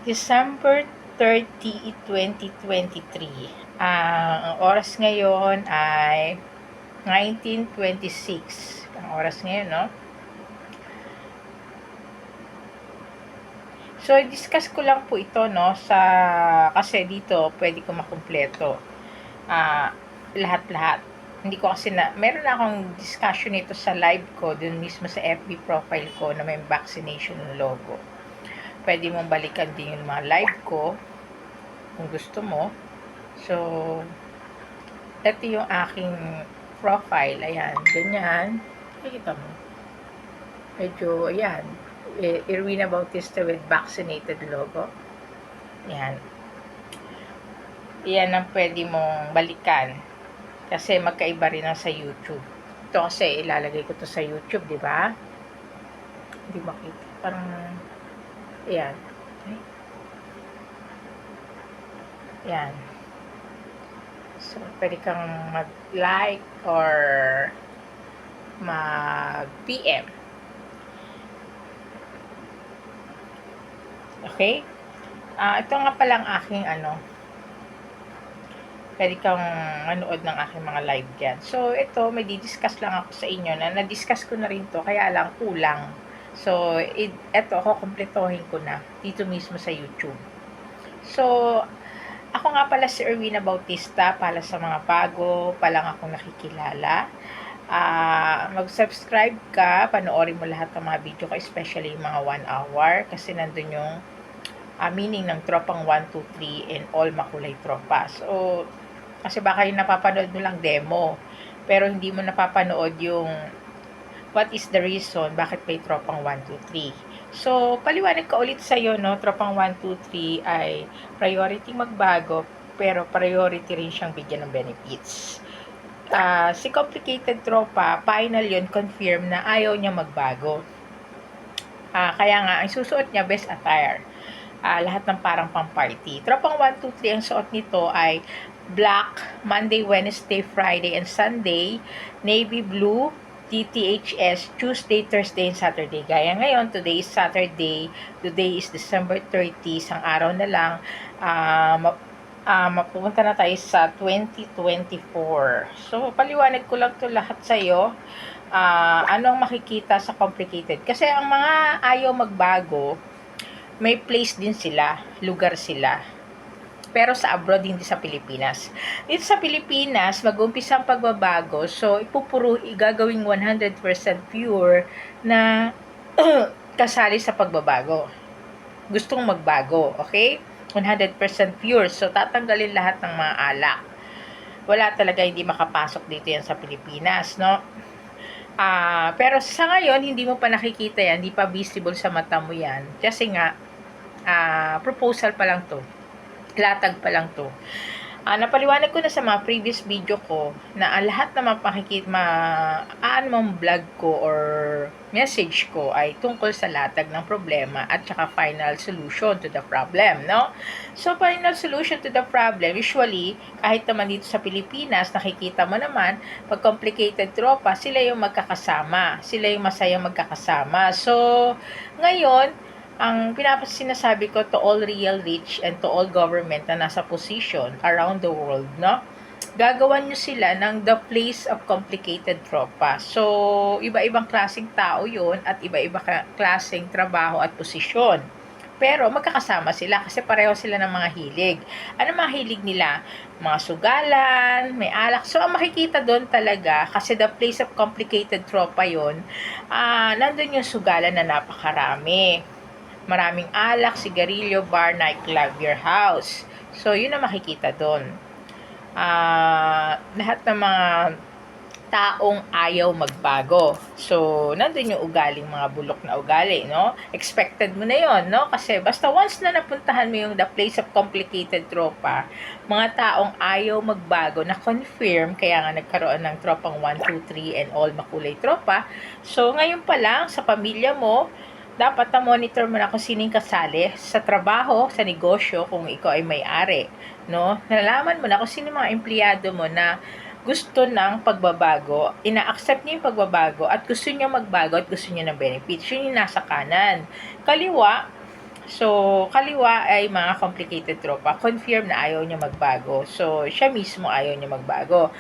December 30, 2023. Ang oras ngayon ay 19:26. Ang oras ngayon, no? So, i-discuss ko lang po ito, no, kasi dito pwede ko makumpleto. Lahat-lahat. Hindi ko kasi meron na akong discussion ito sa live ko, dun mismo sa FB profile ko na may vaccination logo. Pwede mong balikan din yung mga live ko kung gusto mo. So, ito yung aking profile. Ayan, ganyan. Nakikita mo. Medyo, ayan. Irwina Bautista with vaccinated logo. Ayan. Iyan ang pwede mong balikan. Kasi magkaiba rin ang sa YouTube. Ito kasi ilalagay ko to sa YouTube, di ba? Hindi makita. Parang, ayan. Ayan. So, pwede kang mag-like or mag-PM. Okay? Ito nga palang aking pwede kang manood ng aking mga live dyan. So, ito, may di-discuss lang ako sa inyo na na-discuss ko na rin to, kaya lang kulang. So, ito, kukumpletohin ko na dito mismo sa YouTube. So, ako nga pala si Erwina Bautista, para sa mga bago pa lang akong nakikilala. Mag-subscribe ka, panoorin mo lahat ng mga video ko, especially yung mga 1 hour, kasi nandun yung meaning ng tropang 1, 2, 3 and all makulay tropa. So, kasi baka yung napapanood mo lang demo, pero hindi mo napapanood yung what is the reason bakit may tropang 1, 2, 3. So, paliwanag ko ulit sa iyo, no, tropang 1, 2, 3 ay priority magbago, pero priority rin siyang bigyan ng benefits. Si complicated tropa, final yun, confirm na ayaw niya magbago. Kaya nga, ang susuot niya, best attire. Lahat ng parang pang-party. Tropang 1, 2, 3, ang suot nito ay black, Monday, Wednesday, Friday, and Sunday, navy blue, TTHS, Tuesday, Thursday, and Saturday. Gaya ngayon, today is Saturday, today is December 30, isang araw na lang, mapupunta na tayo sa 2024. So, paliwanag ko lang to lahat sa iyo. Ano ang makikita sa complicated? Kasi ang mga ayaw magbago, may place din sila, lugar sila. Pero sa abroad, hindi sa Pilipinas. Dito sa Pilipinas, mag-umpisa ang pagbabago. So, gagawing 100% pure na kasali sa pagbabago. Gustong magbago, okay? 100% pure. So, tatanggalin lahat ng mga alak. Wala talaga hindi makapasok dito yan sa Pilipinas, no? Pero sa ngayon, hindi mo pa nakikita yan, hindi pa visible sa mata mo yan. Kasi nga, proposal pa lang to. Latag pa lang to. Napaliwanag ko na sa mga previous video ko na ang lahat na mong vlog ko or message ko ay tungkol sa latag ng problema at saka final solution to the problem, no? So, final solution to the problem, usually, kahit naman dito sa Pilipinas, nakikita mo naman, pag complicated tropa, sila yung magkakasama. Sila yung masayang magkakasama. So, ngayon, ang sinasabi ko to all real rich and to all government na nasa position around the world, no? Gagawan nyo sila ng the place of complicated tropa. So, iba-ibang klaseng tao yun at iba-iba klaseng trabaho at posisyon. Pero magkakasama sila kasi pareho sila ng mga hilig. Ano mga hilig nila? Mga sugalan, may alak. So, ang makikita doon talaga, kasi the place of complicated tropa yun, nandun yung sugalan na napakarami. Maraming alak, sigarilyo, bar, nightclub, beer house. So, yun ang makikita doon. Lahat ng mga taong ayaw magbago. So, nandun yung ugaling mga bulok na ugali, no? Expected mo na yon, no? Kasi basta once na napuntahan mo yung the place of complicated tropa, mga taong ayaw magbago na confirm, kaya nga nagkaroon ng tropang 1, 2, 3 and all makulay tropa. So, ngayon pa lang, sa pamilya mo, dapat na-monitor mo na kung sino yung kasali sa trabaho, sa negosyo, kung ikaw ay may-ari, no? Nalaman mo na kung sino mga empleyado mo na gusto ng pagbabago, ina-accept niyo yung pagbabago at gusto niyo magbago at gusto niyo ng benefits. Yun yung nasa kanan. Kaliwa, So, kaliwa ay mga complicated tropa. Confirm na ayaw niya magbago. So, siya mismo ayaw niya magbago.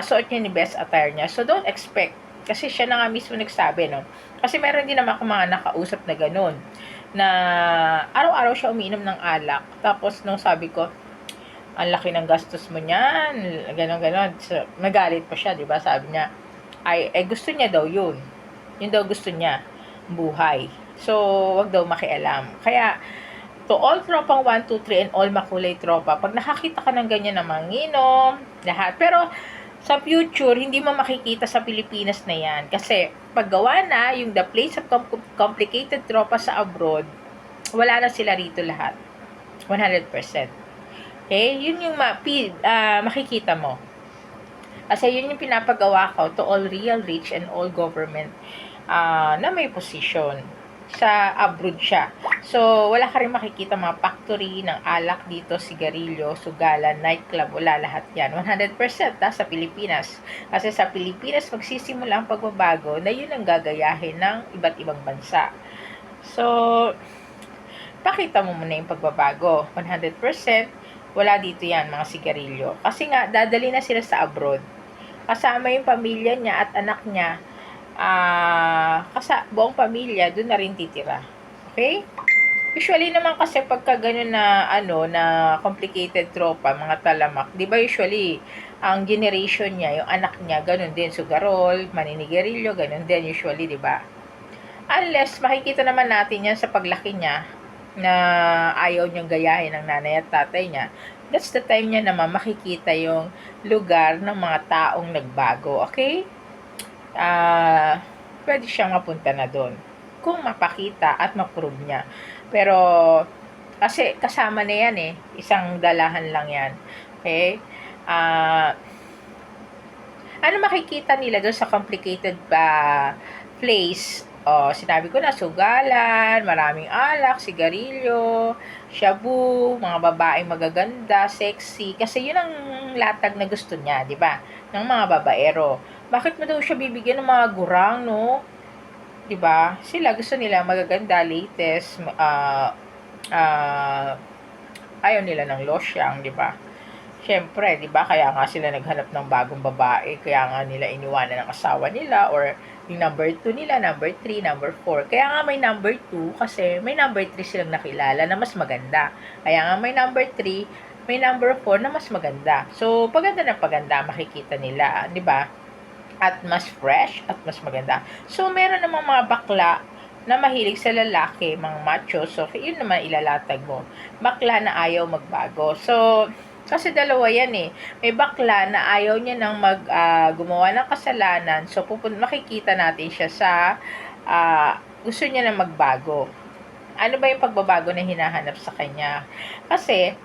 Suot niya ni best attire niya. So, don't expect. Kasi siya na nga mismo nagsabi, no? Kasi meron din naman akong mga nakausap na ganun. Na araw-araw siya umiinom ng alak. Tapos, nung sabi ko, ang laki ng gastos mo niyan. Ganon-ganon. So, nagalit pa siya, di ba? Sabi niya, gusto niya daw yun. Yun daw gusto niya. Buhay. So, wag daw makialam. Kaya, to all tropang 1, 2, 3, and all makulay tropa, pag nakakita ka ng ganyan na manginom, lahat. Pero, sa future, hindi mo makikita sa Pilipinas na yan. Kasi, paggawa na, yung the place of complicated tropa sa abroad, wala na sila rito lahat. 100%. Okay? Yun yung makikita mo. Kasi yun yung pinapagawa ko to all real rich and all government na may position. Sa abroad siya. So, wala ka rin makikita mga factory ng alak dito, sigarilyo, sugalan, nightclub, wala lahat yan. 100% sa Pilipinas. Kasi sa Pilipinas, magsisimula ang pagbabago na yun ang gagayahin ng iba't ibang bansa. So, pakita mo muna yung pagbabago. 100%, wala dito yan, mga sigarilyo. Kasi nga, dadali na sila sa abroad. Kasama yung pamilya niya at anak niya, buong pamilya, doon na rin titira. Okay? Usually naman kasi pagka ganun na, na complicated tropa, mga talamak, di ba usually, ang generation niya, yung anak niya, ganun din, sugarol, maninigarilyo, ganun din usually, di ba? Unless, makikita naman natin yan sa paglaki niya, na ayaw niyang gayahin ng nanay at tatay niya, that's the time niya naman makikita yung lugar ng mga taong nagbago. Okay? Pwede siyang mapunta na doon kung mapakita at ma-prove niya. Pero, kasi kasama na yan isang dalahan lang yan. Okay? Ano makikita nila doon sa complicated place? Sinabi ko na, sugalan, maraming alak, sigarilyo, shabu, mga babaeng magaganda, sexy. Kasi yun ang latag na gusto niya, di ba? Ng mga babaero. Bakit mo daw siya bibigyan ng mga gurang, no? 'Di ba? Sila gusto nila magaganda, latest, ayaw nila ng losyang, 'di ba? Siyempre, 'di ba? Kaya nga sila naghanap ng bagong babae, kaya nga nila iniwanan ng asawa nila or yung number 2 nila, number 3, number 4. Kaya nga may number 2 kasi may number 3 silang nakilala na mas maganda. Kaya nga may number 3, may number 4 na mas maganda. So, paganda ng paganda makikita nila, 'di ba? At mas fresh at mas maganda. So, meron namang mga bakla na mahilig sa lalaki, mga macho. So, yun naman ilalatag mo. Bakla na ayaw magbago. So, kasi dalawa yan May bakla na ayaw niya nang gumawa ng kasalanan. So, makikita natin siya sa gusto niya na magbago. Ano ba yung pagbabago na hinahanap sa kanya? Kasi,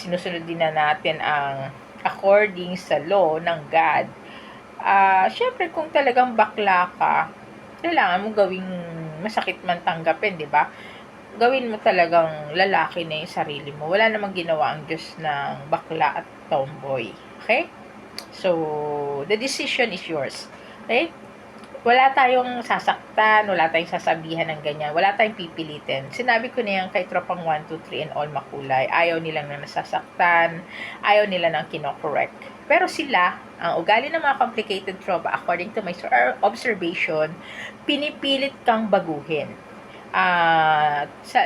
sinusunod din na natin ang according sa law ng God. Syempre kung talagang bakla ka, kailangan mo gawing masakit man tanggapin, di ba? Gawin mo talagang lalaki na yung sarili mo. Wala namang ginawa ang Diyos ng bakla at tomboy. Okay? So, the decision is yours. Okay? Wala tayong sasaktan, wala tayong sasabihan ng ganyan, wala tayong pipilitin. Sinabi ko na yan kay tropang 1, 2, 3 and all makulay. Ayaw nilang na nasasaktan, ayaw nila nang kinokorrect. Pero sila, ang ugali ng mga complicated tropa, according to my observation, pinipilit kang baguhin.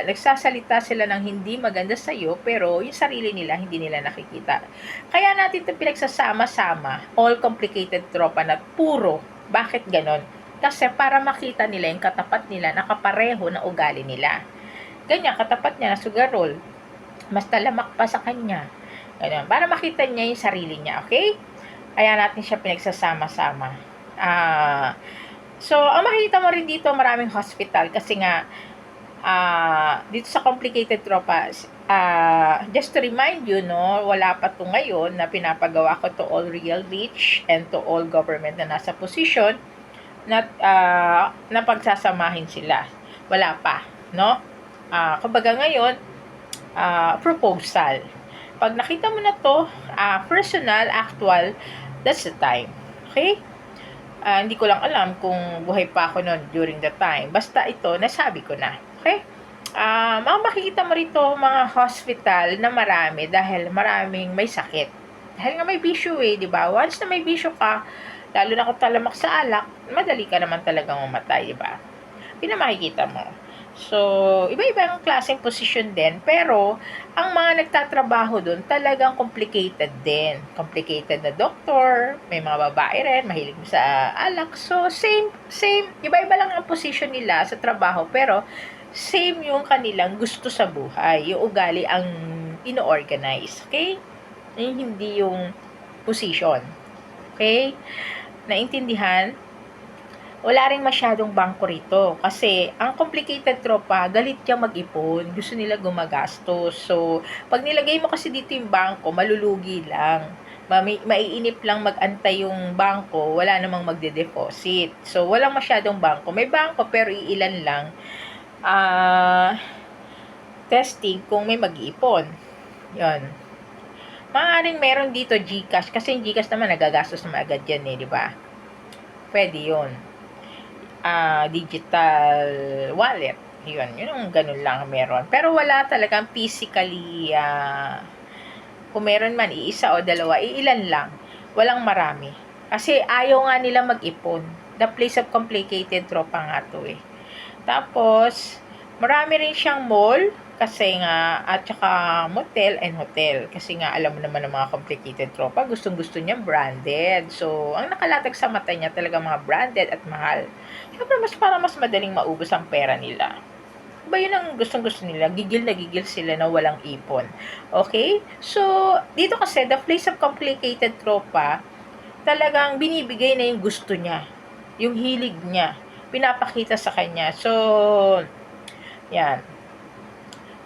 Nagsasalita sila ng hindi maganda sa iyo, pero yung sarili nila, hindi nila nakikita. Kaya natin ito pinagsasama-sama, all complicated tropa na puro. Bakit ganon? Kasi para makita nila yung katapat nila, nakapareho na ugali nila. Ganyan, katapat niya na sugarol, mas talamak pa sa kanya. Ganyan, para makita niya yung sarili niya, okay? Kaya natin siya pinagsasama-sama. So, ang makikita mo rin dito, maraming hospital kasi nga, dito sa complicated tropa, just to remind you, no, wala pa to ngayon na pinapagawa ko to all real rich and to all government na nasa position na pagsasamahin sila. Wala pa, no? Kumbaga ngayon, proposal. Pag nakita mo na to, personal, actual, that's the time. Okay? Hindi ko lang alam kung buhay pa ako noon during the time. Basta ito, nasabi ko na. Okay? Makikita mo rito mga hospital na marami dahil maraming may sakit. Dahil nga may bisyo di ba? Once na may bisyo ka, lalo na kung talamak sa alak, madali ka naman talagang mamatay, di ba? Pinamakikita mo. So, iba-ibang klaseng posisyon din, pero ang mga nagtatrabaho doon talagang complicated din. Complicated na doktor, may mga babae rin, mahilig sa alak. So, same, iba-iba lang ang posisyon nila sa trabaho, pero same yung kanilang gusto sa buhay. Yung ugali ang ino-organize. Okay? Hindi yung position. Okay? Naintindihan? Wala ring masyadong bangko rito. Kasi, ang complicated tropa, galit niya mag-ipon. Gusto nila gumagastos. So, pag nilagay mo kasi dito yung bangko, malulugi lang. Maiinip lang mag-antay yung bangko, wala namang magde-deposit. So, walang masyadong bangko. May bangko, pero iilan lang. Testing kung may mag-iipon. Yan. Maaaring meron dito GCash. Kasi yung GCash naman, nagagastos naman agad yan di ba? Pwede yun. Digital wallet. Yun ang ganun lang meron. Pero wala talagang physically, kung meron man, iisa o dalawa, iilan lang. Walang marami. Kasi ayaw nga nila mag-ipon. The place of complicated tropa nga to Tapos, marami rin siyang mall, kasi nga, at saka motel and hotel. Kasi nga, alam mo naman ng mga complicated tropa, gustong-gusto niya branded. So, ang nakalatag sa mata niya talaga mga branded at mahal. Siyempre, para mas madaling maubos ang pera nila. Ba yun ang gustong-gusto nila? Gigil na gigil sila na walang ipon. Okay? So, dito kasi, the place of complicated tropa, talagang binibigay na yung gusto niya. Yung hilig niya. Pinapakita sa kanya. So, yan.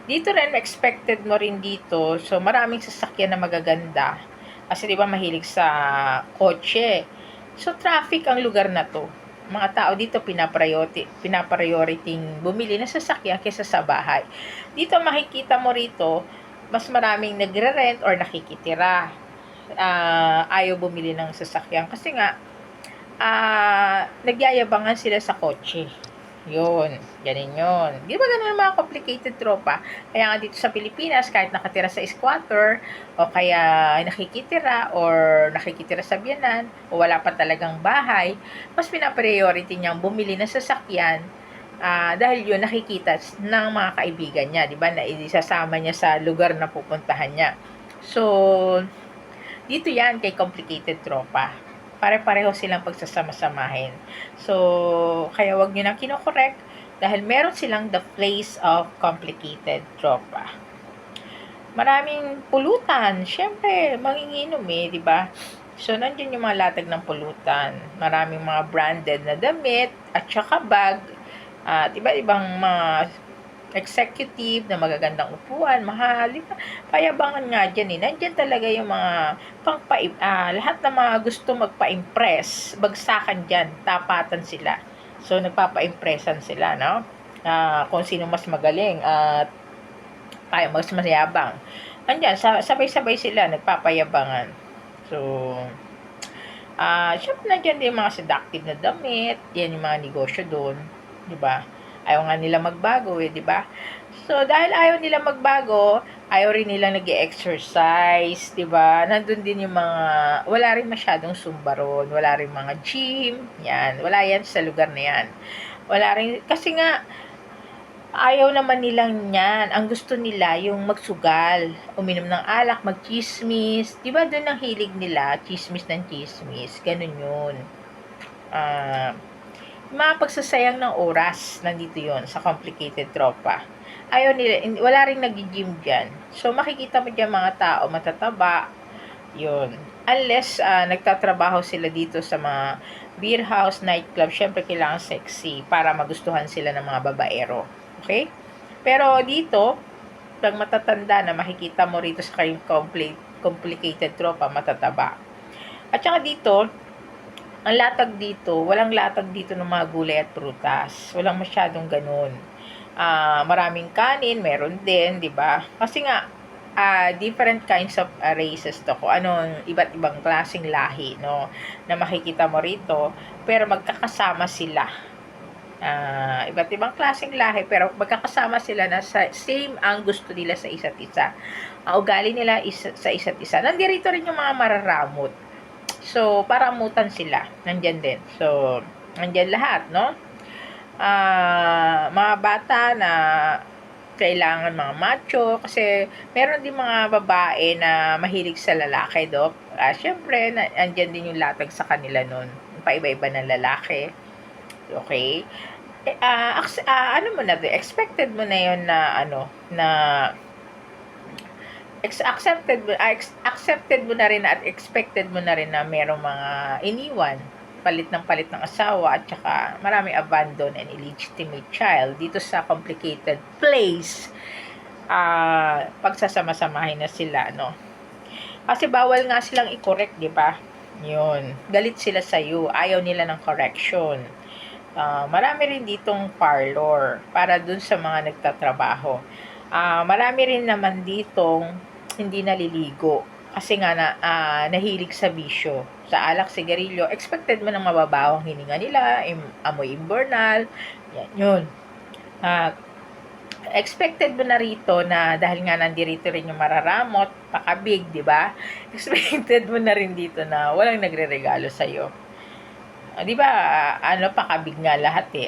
Dito rin, expected mo rin dito. So, maraming sasakyan na magaganda. Kasi, di ba, mahilig sa kotse. So, traffic ang lugar na to. Mga tao dito, pinapriority bumili ng sasakyan kaysa sa bahay. Dito, makikita mo rito, mas maraming nagre-rent or nakikitira. Ayaw bumili ng sasakyan. Kasi nga, nagyayabangan sila sa kotse. Yun, ganun yun. Di ba ganun ang mga complicated tropa? Kaya nga dito sa Pilipinas, kahit nakatira sa squatter, o kaya nakikitira, or nakikitira sa biyanan, o wala pa talagang bahay, mas pinapriority niyang bumili ng sasakyan, dahil yun nakikita ng mga kaibigan niya, di ba, na isasama niya sa lugar na pupuntahan niya. So, dito yan kay complicated tropa. Pare-pareho silang pagsasama-samahin. So, kaya wag nyo nang kinokorek dahil meron silang the place of complicated tropa. Maraming pulutan. Siyempre, manginginom di ba? So, nandiyan yung mga latag ng pulutan. Maraming mga branded na damit at saka bag. At iba-ibang mga executive na magagandang upuan, mahal, payabangan nga dyan Nandyan talaga yung mga lahat ng mga gusto magpa-impress, bagsakan dyan, tapatan sila. So, nagpapa-impressan sila, no? Kung sino mas magaling at mas mayabang. Andyan, sabay-sabay sila, nagpapayabangan. So, syempre nandyan din mga seductive na damit, yan yung mga negosyo doon, di ba? Ayaw nga nila magbago di ba? So, dahil ayaw nila magbago, ayaw rin nila nag-exercise, di ba? Nandun din yung mga, wala rin masyadong Zumba ron, wala rin mga gym, yan, wala yan sa lugar na yan. Wala rin, kasi nga, ayaw naman nilang yan. Ang gusto nila, yung magsugal, uminom ng alak, mag-chismis, di ba doon ang hilig nila, chismis ng chismis, ganun yun. Mga pagsasayang ng oras, nandito yon sa complicated tropa. Ayaw nila, wala ring nag-gym dyan. So, makikita mo dyan mga tao, matataba, yun. Unless, nagtatrabaho sila dito sa mga beer house, nightclub, syempre kailangan sexy para magustuhan sila ng mga babaero. Okay? Pero dito, pag matatanda na, makikita mo rito sa kayong complicated tropa, matataba. At saka dito, ang latag dito, walang latag dito ng mga gulay at prutas. Walang masyadong ganun. Maraming kanin, meron din, di ba? Kasi nga, different kinds of races to. Kung anong iba't ibang klaseng lahi, no? Na makikita mo rito. Pero magkakasama sila. Iba't ibang klaseng lahi, pero magkakasama sila na same ang gusto nila sa isa't isa. Ang ugali nila sa isa't isa. Nandirito rin yung mga mararamot. So, paramutan sila. Nandyan din. So, nandyan lahat, no? Mga bata na kailangan mga macho kasi meron din mga babae na mahilig sa lalaki, Dok. Syempre, andyan din yung latag sa kanila nun. Paiba-iba ng lalaki. Okay? Ano mo na, expected mo na yun na, na accepted mo na rin at expected mo na rin na merong mga iniwan, palit ng asawa, at saka marami abandon and illegitimate child dito sa complicated place. Pagsasama-samahin na sila, no? Kasi bawal nga silang i-correct, di ba? Yun. Galit sila sa iyo. Ayaw nila ng correction. Marami rin ditong parlor para dun sa mga nagtatrabaho. Marami rin naman ditong hindi naliligo kasi nga nahilig sa bisyo. Sa alak, sigarilyo, expected mo ng mababawang hininga nila, amoy imburnal, yan yun. Expected mo na rito na dahil nga nandirito rin yung mararamot, pakabig, di ba? Expected mo na rin dito na walang nagre-regalo sa'yo. Di ba, pakabig nga lahat eh.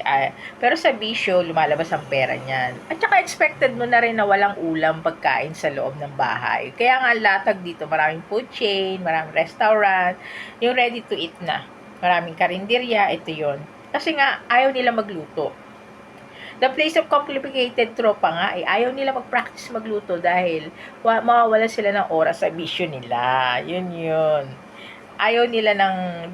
Pero sa bisyo, lumalabas ang pera niyan. At saka expected mo na rin na walang ulam pagkain sa loob ng bahay. Kaya nga latag dito, maraming food chain, maraming restaurant, yung ready to eat na. Maraming karinderya, ito yon. Kasi nga, ayaw nila magluto. The place of complicated tropa nga, ayaw nila mag-practice magluto dahil mawawala sila ng oras sa bisyo nila. Yun. Ayaw nila ng,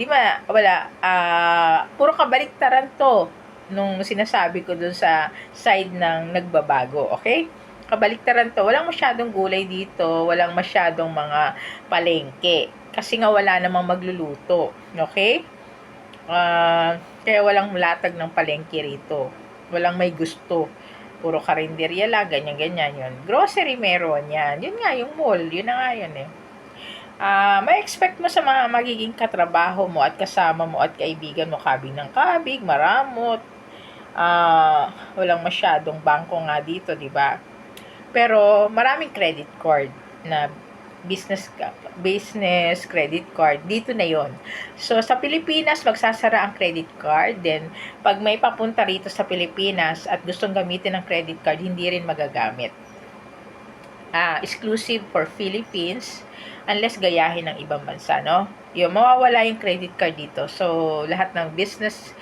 puro kabaliktaran to nung sinasabi ko dun sa side ng nagbabago, okay? Kabaliktaran to, walang masyadong gulay dito, walang masyadong mga palengke, kasi nga wala namang magluluto, okay? Kaya walang latag ng palengke rito, walang may gusto, puro karinderya lang, ganyan yun. Grocery meron yan, yun nga yung mall, yun na nga yun eh. May expect mo sa mga magiging katrabaho mo at kasama mo at kaibigan mo, kabig ng kabig, maramot, walang masyadong bangko nga dito, di ba? Pero maraming credit card na business credit card, dito na yon. So sa Pilipinas magsasara ang credit card, then pag may papunta rito sa Pilipinas at gustong gamitin ng credit card, hindi rin magagamit. Exclusive for Philippines unless gayahin ng ibang bansa, no? Yung mawawala yung credit card dito. So lahat ng business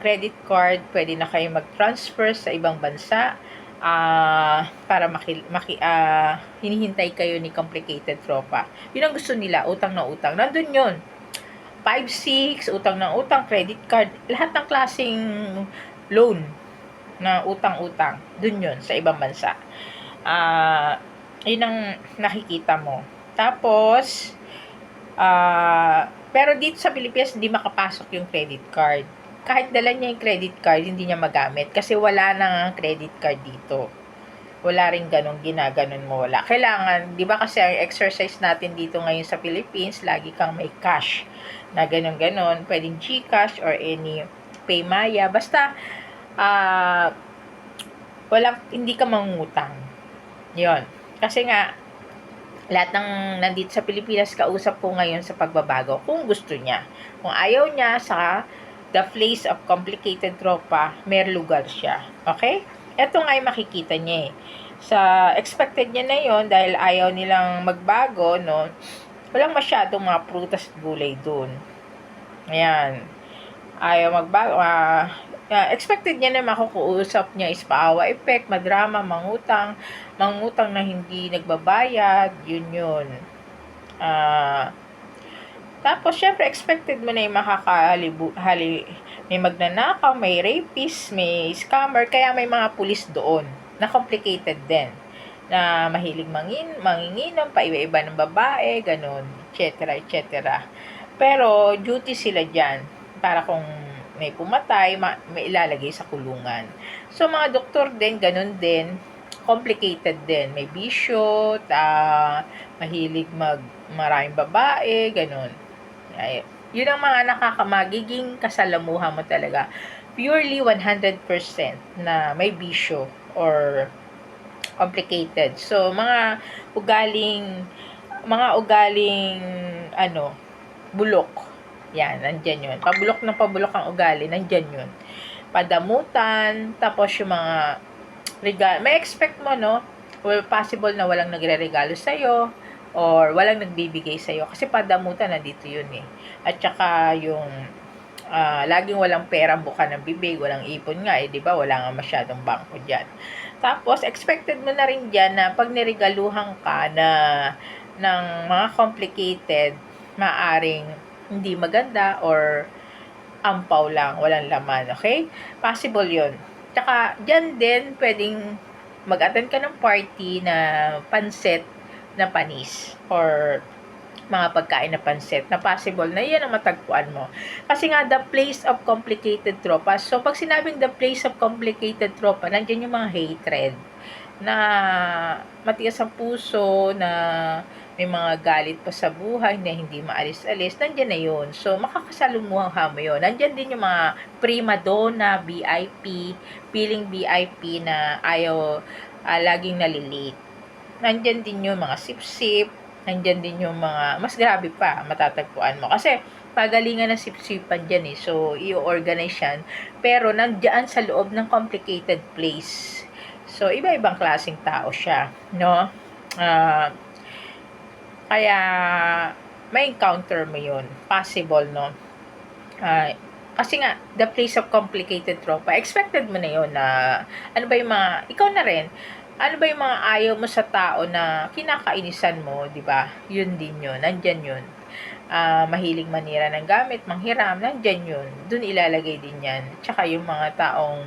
credit card, pwede na kayo mag-transfer sa ibang bansa para hinihintay kayo ni complicated tropa. Yun ang gusto nila, utang na utang. Nandun yun. 5-6, utang na utang, credit card, lahat ng klaseng loan na utang-utang. Dun yun, sa ibang bansa. Yun ang nakikita mo. Tapos, pero dito sa Pilipinas, hindi makapasok yung credit card. Kahit dala niya yung credit card, hindi niya magamit kasi wala nang credit card dito. Wala rin ganun, ginaganon mo, wala. Kailangan, di ba kasi ang exercise natin dito ngayon sa Philippines, lagi kang may cash na ganon, pwedeng GCash or any Paymaya. Basta, hindi ka mangungutang. Yon. Kasi nga, lahat ng nandito sa Pilipinas, kausap ko ngayon sa pagbabago, kung gusto niya. Kung ayaw niya sa the place of complicated tropa, may lugar siya. Okay? Ito nga yung makikita niya eh. Sa expected niya na yon, dahil ayaw nilang magbago, no? Walang masyadong mga prutas at gulay dun. Ayan. Ayaw magbago. Expected niya na makukuusap niya is paawa effect, madrama, mangutang na hindi nagbabayad, yun. Tapos, syempre, expected mo na yung may magnanakaw, may rapist, may scammer, kaya may mga pulis doon na complicated din, na mahilig manginginom, paiba-iba ng babae, ganun, etc. Pero, duty sila dyan, para kung may pumatay, may ilalagay sa kulungan. So, mga doktor din, ganun din, complicated din. May bisyo, mahilig maraming babae, ganun. Yun ang mga magiging kasalamuha mo talaga purely 100% na may bisyo or complicated. So, mga ugaling, ano, bulok. Yan, nandyan yun. Pabulok ang ugali, nandyan yun. Padamutan, tapos yung mga regalo. May expect mo, no? Well, possible na walang nagre-regalo sa'yo or walang nagbibigay sa'yo. Kasi padamutan, nandito yun eh. At saka yung laging walang pera buka ng bibig, walang ipon nga eh, di ba? Wala nga masyadong bangko dyan. Tapos, expected mo na rin dyan na pag niregaluhan ka ng mga complicated, maaring hindi maganda or ampaw lang, walang laman, okay? Possible yun. Tsaka, dyan din, pwedeng mag-attend ka ng party na pansit na panis or mga pagkain na pansit na possible na yan ang matagpuan mo. Kasi nga, the place of complicated tropa. So, pag sinabing the place of complicated tropa, nandiyan yung mga hatred na matigas ang puso, na may mga galit pa sa buhay na hindi maalis-alis, nandiyan na yun. So, makakasalumuha mo yun. Nandiyan din yung mga prima donna, VIP, feeling VIP na ayaw, laging nalilate. Nandiyan din yung mga sip-sip, nandiyan din yung mga, mas grabe pa, matatagpuan mo. Kasi, pagalingan ng sip-sipan dyan eh. So, i-organize yan. Pero, nandiyan sa loob ng complicated place. So, iba-ibang klaseng tao siya. No? Kaya, may encounter mo yun. Possible, no? Kasi nga, the place of complicated tropa, expected mo na yun na, ano ba yung mga, ikaw na rin, ano ba yung mga ayaw mo sa tao na kinakainisan mo, di ba? Yun din yun, nandyan yun. Mahilig manira ng gamit, manghiram, nandyan yun. Dun ilalagay din yan. Tsaka yung mga taong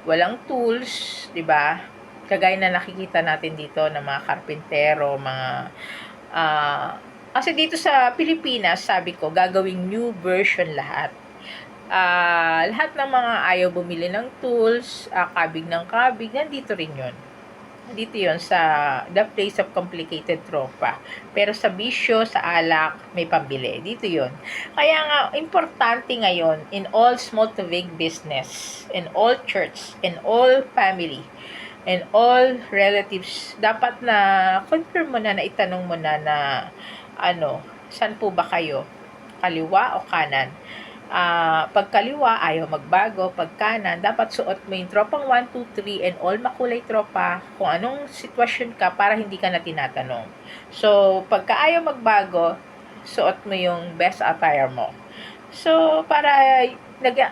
walang tools, di ba? Kagaya na nakikita natin dito ng mga karpintero, mga kasi dito sa Pilipinas, sabi ko, gagawing new version lahat. Lahat ng mga ayaw bumili ng tools, kabig ng kabig, nandito rin yun. Dito yun sa the place of complicated tropa. Pero sa bisyo, sa alak, may pambili. Dito yun. Kaya nga, importante ngayon in all small to big business, in all church, in all family, and all relatives, dapat na confirm mo na, itanong mo na saan po ba kayo? Kaliwa o kanan? Pag kaliwa, ayaw magbago. Pag kanan, dapat suot mo yung tropang 1, 2, 3 and all makulay tropa kung anong sitwasyon ka para hindi ka na tinatanong. So, pagka ayaw magbago, suot mo yung best attire mo. So, para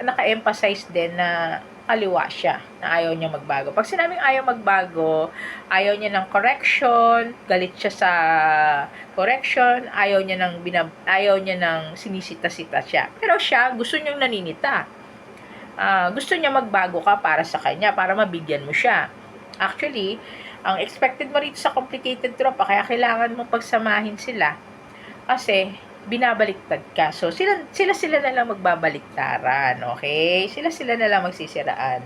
naka-emphasize din na kaliwa siya, na ayaw niya magbago. Pag sinabing ayaw magbago, ayaw niya ng correction, galit siya sa correction, ayaw niya ng sinisita-sita siya. Pero siya, gusto niyang naninita. Gusto niya magbago ka para sa kanya, para mabigyan mo siya. Actually, ang expected mo rito sa complicated tropa, kaya kailangan mo pagsamahin sila. Kasi, binabaliktad ka. So, sila na lang magbabaliktaran, okay? Sila na lang magsisiraan.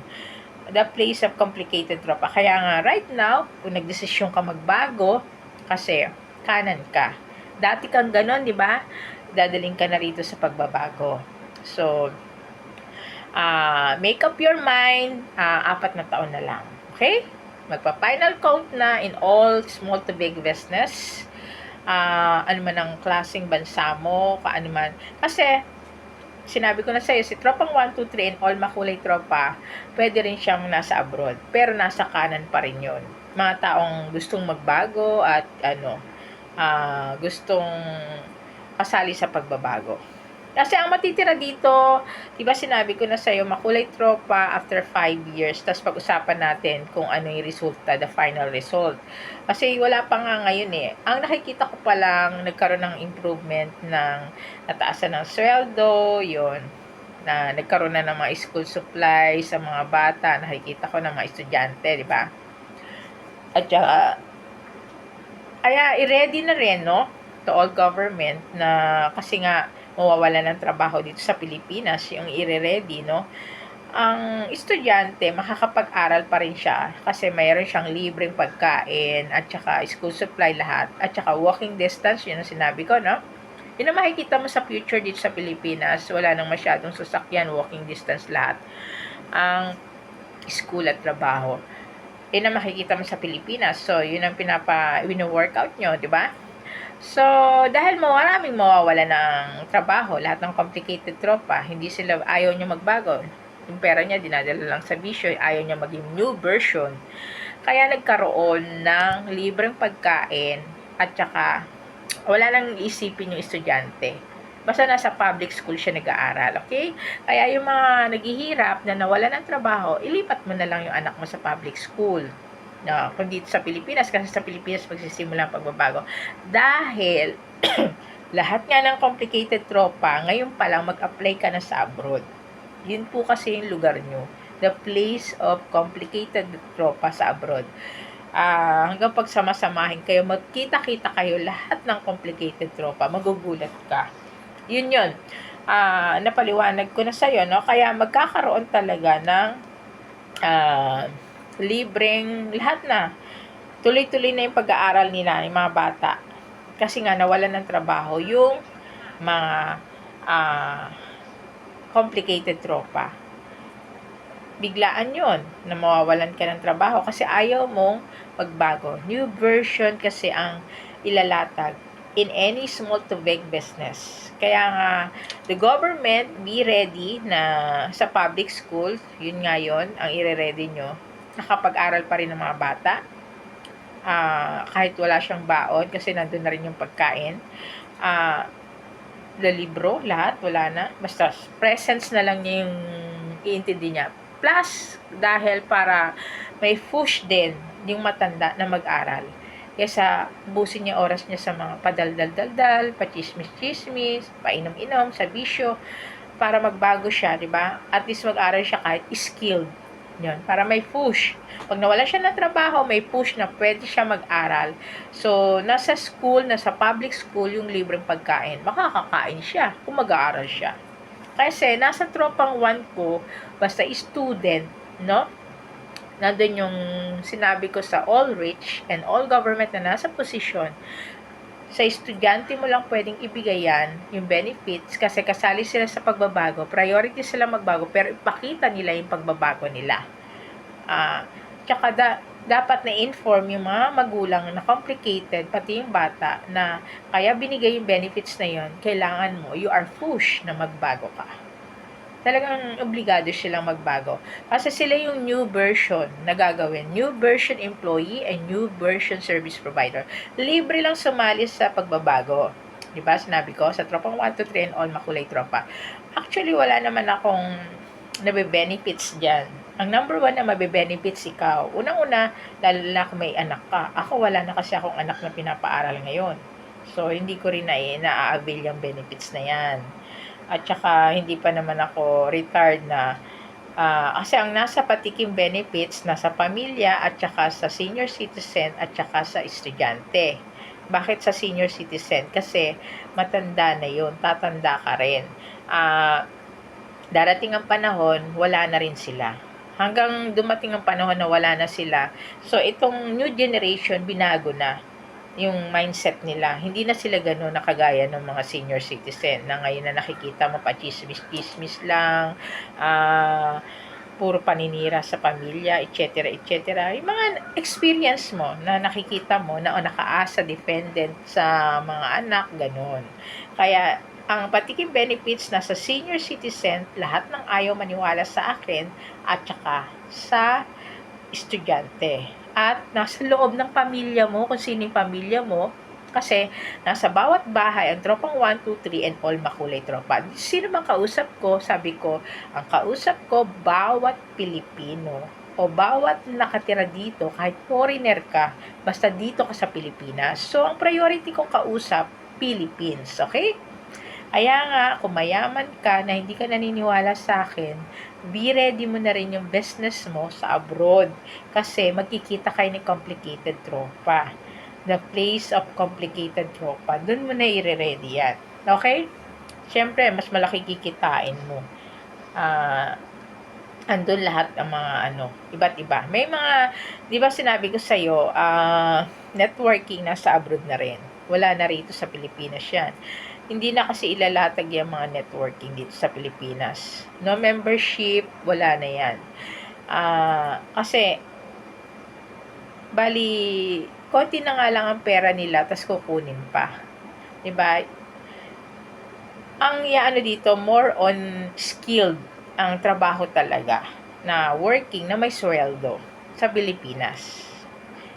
The place of complicated tropa. Kaya nga, right now, kung nagdesisyon ka magbago, kasi kanan ka. Dati kang ganon, di ba? Dadaling ka na rito sa pagbabago. So, make up your mind, 4 na taon na lang. Okay? Magpa-final count na in all small to big business. Ano man ang klaseng bansa mo, kaano man. Kasi, sinabi ko na sa'yo, si tropang 1, 2, 3 and all makulay tropa, pwede rin siyang nasa abroad. Pero nasa kanan pa rin yun. Mga taong gustong magbago at gustong kasali sa pagbabago. Kasi ang matitira dito, diba sinabi ko na sa'yo, makulay tropa after 5 years. Tapos pag-usapan natin kung ano yung resulta, the final result. Kasi wala pa nga ngayon eh. Ang nakikita ko pa lang, nagkaroon ng improvement ng nataasan ng sweldo, yun. Na nagkaroon na ng mga school supplies sa mga bata, nakikita ko ng mga estudyante, diba? At kaya i-ready na rin, no? To all government na kasi nga mawawala ng trabaho dito sa Pilipinas, yung i-ready, no? Ang estudyante, makakapag-aral pa rin siya kasi mayroon siyang libreng pagkain at saka school supply lahat at saka walking distance, yun ang sinabi ko, no? Yun ang makikita mo sa future dito sa Pilipinas. Wala nang masyadong sasakyan, walking distance lahat. Ang school at trabaho. Yun ang makikita mo sa Pilipinas. So, yun ang wino-workout nyo, di ba? So, dahil maraming mawawala ng trabaho, lahat ng complicated tropa, hindi sila, ayaw nyo magbago. Yung pera niya, dinadala lang sa bisyo, ayaw niya maging new version. Kaya nagkaroon ng libreng pagkain at saka wala nang isipin yung estudyante. Basta nasa public school siya nag-aaral, okay? Kaya yung mga naghihirap na nawala ng trabaho, ilipat mo na lang yung anak mo sa public school. No, kung dito sa Pilipinas, kasi sa Pilipinas magsisimula ang pagbabago. Dahil lahat nga ng complicated tropa, ngayon pa lang mag-apply ka na sa abroad. Yun po kasi yung lugar nyo. The place of complicated tropa sa abroad. Hanggang pag sama-samahin kayo, magkita-kita kayo lahat ng complicated tropa, magugulat ka. Yun. Napaliwanag ko na sa'yo, no? Kaya magkakaroon talaga ng libreng lahat na. Tuloy-tuloy na yung pag-aaral nila, yung mga bata. Kasi nga, nawalan ng trabaho yung mga complicated tropa. Biglaan yon na mawawalan ka ng trabaho kasi ayaw mong magbago. New version kasi ang ilalatag in any small to big business. Kaya nga, the government, be ready na sa public school, yun nga yun, ang ire-ready nyo, nakapag-aral pa rin ng mga bata, kahit wala siyang baon, kasi nandun na rin yung pagkain, the libro, lahat, wala na, basta presence na lang niya yung iintindi niya. Plus, dahil para may push din yung matanda na mag-aral. Kesa busin niya oras niya sa mga padaldal-daldal, pachismis-chismis, painom-inom, sa bisyo, para magbago siya, di ba? At least mag-aral siya kahit skilled. Yun, para may push. Pag nawala siya ng trabaho, may push na pwede siya mag-aral. So, nasa school, nasa public school, yung libreng pagkain, makakakain siya kung mag-aaral siya. Kasi, nasa tropang 1 ko, basta student, no? Nandun yung sinabi ko sa all rich and all government na nasa posisyon, sa estudyante mo lang pwedeng ibigay yan, yung benefits, kasi kasali sila sa pagbabago, priority sila magbago, pero ipakita nila yung pagbabago nila. Tsaka dapat na-inform yung mga magulang na complicated, pati yung bata, na kaya binigay yung benefits na yon, kailangan mo, you are pushed na magbago ka. Talagang obligado silang magbago. Kasi sila yung new version na gagawin. New version employee and new version service provider. Libre lang sumali sa pagbabago. Diba? Sinabi ko, sa tropang 1, 2, 3 and all makulay tropa. Actually, wala naman akong nabe-benefits dyan. Ang number 1 na mabe-benefits ikaw. Unang-una, lalo na kung may anak ka. Ako, wala na kasi akong anak na pinapaaral ngayon. So, hindi ko rin na-avail yung benefits na yan. At saka, hindi pa naman ako retired na. Kasi ang nasa patikim benefits, nasa pamilya, at saka sa senior citizen, at saka sa estudyante. Bakit sa senior citizen? Kasi, matanda na yun. Tatanda ka rin. Darating ang panahon, wala na rin sila. Hanggang dumating ang panahon na wala na sila. So, itong new generation, binago na yung mindset nila. Hindi na sila gano'n nakagaya ng mga senior citizen na ngayon na nakikita mo pa chismis-chismis lang, puro paninira sa pamilya, etc. etc. Yung mga experience mo na nakikita mo na nakaasa dependent sa mga anak, gano'n. Kaya ang patikim benefits na sa senior citizen, lahat ng ayaw maniwala sa akin at saka sa estudyante. At nasa loob ng pamilya mo, kung sino yung pamilya mo, kasi nasa bawat bahay, ang tropang 1, 2, 3, and all makulay tropa. Sino bang kausap ko? Sabi ko, ang kausap ko, bawat Pilipino o bawat nakatira dito, kahit foreigner ka, basta dito ka sa Pilipinas. So, ang priority kong kausap, Philippines. Okay? Kaya nga, kung mayaman ka na hindi ka naniniwala sa akin, be ready mo na rin yung business mo sa abroad. Kasi magkikita kayo ni complicated tropa. The place of complicated tropa. Doon mo na i-ready yan. Okay? Siyempre, mas malaki kikitain mo. Andun lahat ang mga iba't iba. May mga, di ba sinabi ko sa'yo, networking nasa abroad na rin. Wala na rito sa Pilipinas yan. hindi na kasi ilalatag yung mga networking dito sa Pilipinas. No membership, wala na yan. Kasi, bali, konti na nga lang ang pera nila, tas kukunin pa. Diba? Ang ano dito, more on skilled ang trabaho talaga na working na may sweldo sa Pilipinas.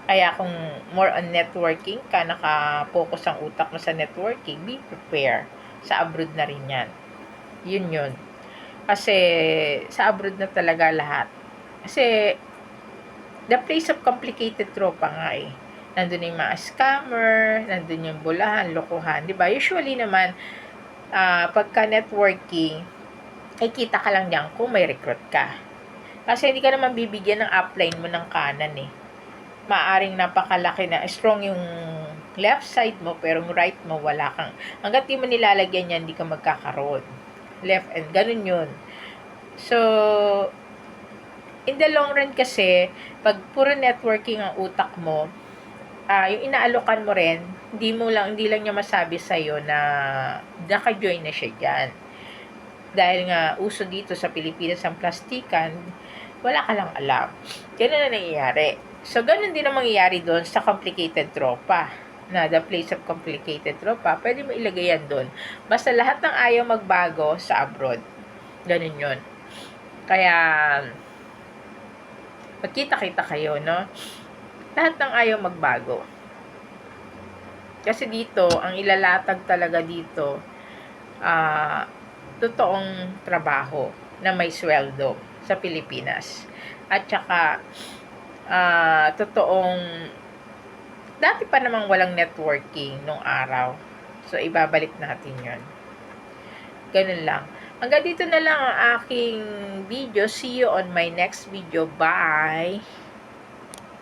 Kaya kung more on networking ka, naka-focus ang utak mo sa networking, be prepared. Sa abroad na rin yan. Yun. Kasi sa abroad na talaga lahat. Kasi the place of complicated tropa nga eh. Nandun yung mga scammer, nandun yung bulahan, lokohan. Diba? Usually naman, pagka networking, ay kita ka lang diyan kung may recruit ka. Kasi hindi ka naman bibigyan ng upline mo ng kanan eh. Maaring napakalaki na strong yung left side mo pero yung right mo wala kang. Hangga't di mo nilalagyan yan, hindi ka magkakaroon. Left and ganun yun. So, in the long run kasi, pag puro networking ang utak mo, yung inaalokan mo rin, hindi lang niya masabi sa'yo na naka-join na siya dyan. Dahil nga, uso dito sa Pilipinas ang plastikan, wala ka lang alam. Ganun na nangyayari. So, ganun din ang mangyayari doon sa complicated tropa. Na the place of complicated tropa, pwede mo ilagay yan doon. Basta lahat ng ayaw magbago sa abroad. Ganun yun. Kaya, magkita-kita kayo, no? Lahat ng ayaw magbago. Kasi dito, ang ilalatag talaga dito, totoong trabaho na may sweldo sa Pilipinas. At saka, totoong, dati pa namang walang networking nung araw. So, ibabalik natin yon. Ganun lang. Hanggang dito na lang ang aking video. See you on my next video. Bye!